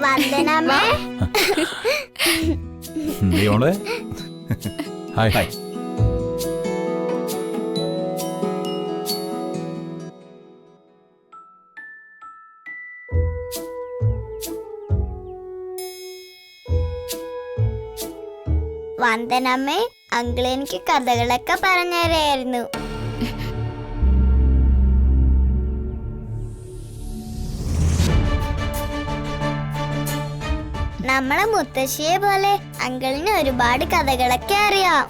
വന്ദനമ്മേ. മോളെ hi hi. വന്ദനമ്മേ, uncle എനിക്ക് കഥകളൊക്കെ പറഞ്ഞുതരായിരുന്നു. നമ്മളെ മുത്തശ്ശിയെ പോലെ അങ്കിളിന് ഒരുപാട് കഥകളൊക്കെ അറിയാം.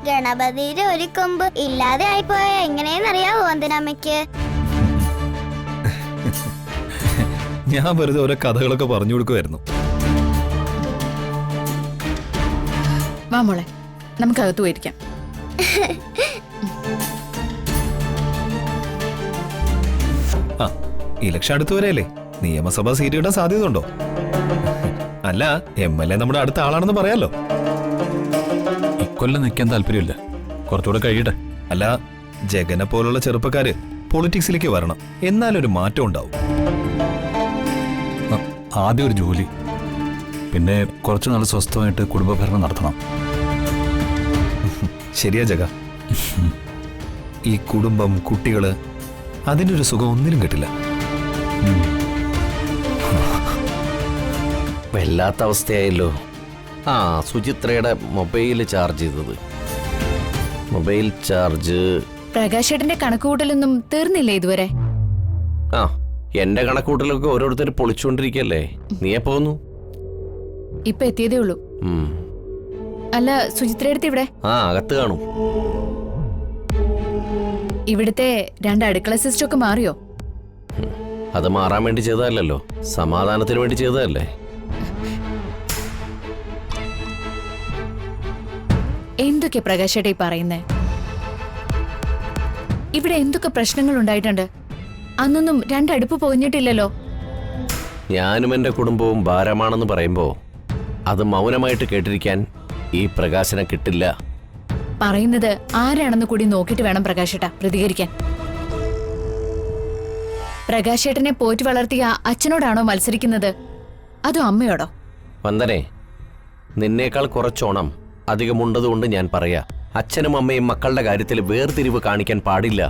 ഗണപതിയുടെ ഒരു കൊമ്പ് ഇല്ലാതെ ആയിപ്പോയ എങ്ങനെയെന്നറിയാവോ വന്ദനമ്മയ്ക്ക്? ഞാൻ വെറുതെ ഓരോ കഥകളൊക്കെ പറഞ്ഞു കൊടുക്കുമായിരുന്നു. വാ മോളെ, നമുക്ക് അകത്ത് പോയിരിക്കാം. ആ, ഇലക്ഷൻ അടുത്ത് വരെയല്ലേ, നിയമസഭാ സീറ്റ് കിട്ടാൻ സാധ്യത ഉണ്ടോ? അല്ല, MLA നമ്മുടെ അടുത്ത ആളാണെന്ന് പറയാലോ. ഇക്കൊല്ലം നിൽക്കാൻ താല്പര്യമില്ല, കുറച്ചുകൂടെ കഴിയട്ടെ. അല്ല, ജഗനെ പോലുള്ള ചെറുപ്പക്കാര് പൊളിറ്റിക്സിലേക്ക് വരണം, എന്നാലൊരു മാറ്റം ഉണ്ടാവും. ആദ്യം ഒരു ജോലി, പിന്നെ കുറച്ചു നാൾ സ്വസ്ഥമായിട്ട് കുടുംബഭരണം നടത്തണം. ശരിയാ ജഗ, ഈ കുടുംബം, കുട്ടികള്, അതിൻ്റെ ഒരു സുഖം ഒന്നിനും കിട്ടില്ല. വല്ലാത്ത അവസ്ഥയായല്ലോ. ആ, സുചിത്രയുടെ മൊബൈൽ ചാർജ് ചെയ്തത്. Mobile charge. പ്രകാശേട്ടന്റെ കണക്കുകൂട്ടലൊന്നും തീർന്നില്ലേ ഇതുവരെ? ആ, എന്റെ കണക്കൂട്ടലൊക്കെ ഓരോരുത്തർ പൊളിച്ചുകൊണ്ടിരിക്കല്ലേ. നീ പോന്നു? ഇപ്പൊ എത്തിയതേ ഉള്ളൂ. അല്ല, സുചിത്രയുടെ ഇവിടെ? ആ, അകത്ത് കാണും. ഇവിടുത്തെ 2 അടുക്കള സിസ്റ്റം ഒക്കെ മാറിയോ? അത് മാറാൻ വേണ്ടി ചെയ്തതല്ലോ, സമാധാനത്തിന് വേണ്ടി ചെയ്തതല്ലേ. എന്തൊക്കെ പ്രകാശേട്ട ഈ പറയുന്നേ? ഇവിടെ എന്തൊക്കെ പ്രശ്നങ്ങൾ ഉണ്ടായിട്ടുണ്ട്. അന്നൊന്നും 2 അടുപ്പ് പൊതിഞ്ഞിട്ടില്ലല്ലോ. ഞാനും എന്റെ കുടുംബവും ഭാരമാണെന്ന് പറയുമ്പോ അത് മൗനമായിട്ട് കേട്ടിരിക്കാൻ ഈ പ്രകാശനെ കിട്ടില്ല. പറയുന്നത് ആരാണെന്ന് കൂടി നോക്കിയിട്ട് വേണം പ്രകാശേട്ട പ്രതികരിക്കാൻ. പ്രകാശേട്ടനെ പോറ്റി വളർത്തിയ അച്ഛനോടാണോ മത്സരിക്കുന്നത്, അതോ അമ്മയോടോ? വന്ദനെ, നിന്നേക്കാൾ കുറച്ചോണം അധികമുണ്ടതുകൊണ്ട് ഞാൻ പറയാ, അച്ഛനും അമ്മയും മക്കളുടെ കാര്യത്തിൽ വേർതിരിവ് കാണിക്കാൻ പാടില്ല.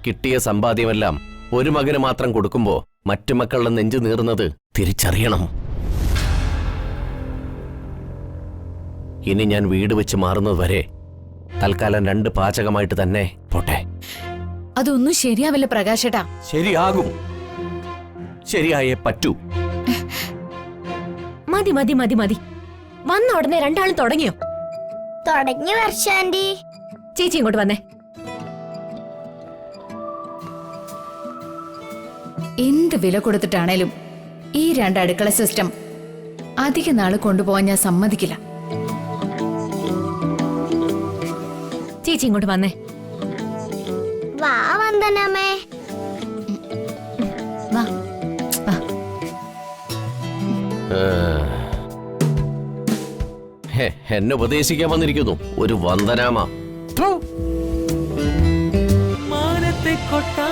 കിട്ടിയ സമ്പാദ്യമെല്ലാം ഒരു മകന് മാത്രം കൊടുക്കുമ്പോ മറ്റു മക്കളുടെ നെഞ്ചു നീറുന്നത് തിരിച്ചറിയണം. ഇനി ഞാൻ വീട് വെച്ച് മാറുന്നത് വരെ തൽക്കാലം 2 പാചകമായിട്ട് തന്നെ പോട്ടെ. അതൊന്നും ശരിയാവില്ല പ്രകാശേട്ടാ. ശരിയാകും, ശരിയായേ പറ്റൂ. മതി മതി മതി മതി. വന്ന ഉടനെ 2 ആളും തുടങ്ങിയോ? തുടങ്ങി വർഷാന്റി. ചേച്ചി ഇങ്ങോട്ട് വന്നേ. എന്ത് വില കൊടുത്തിട്ടാണേലും ഈ 2 അടുക്കള സിസ്റ്റം അധിക നാള് കൊണ്ടുപോകാൻ ഞാൻ സമ്മതിക്കില്ല. ചേച്ചി ഇങ്ങോട്ട് വന്നേ. വാ വന്ദനമ്മേ. വാ വാ. എന്നെ ഉപദേശിക്കാൻ വന്നിരിക്കുന്നു ഒരു വന്ദനാമ. മാനത്തെ കൊട്ടാ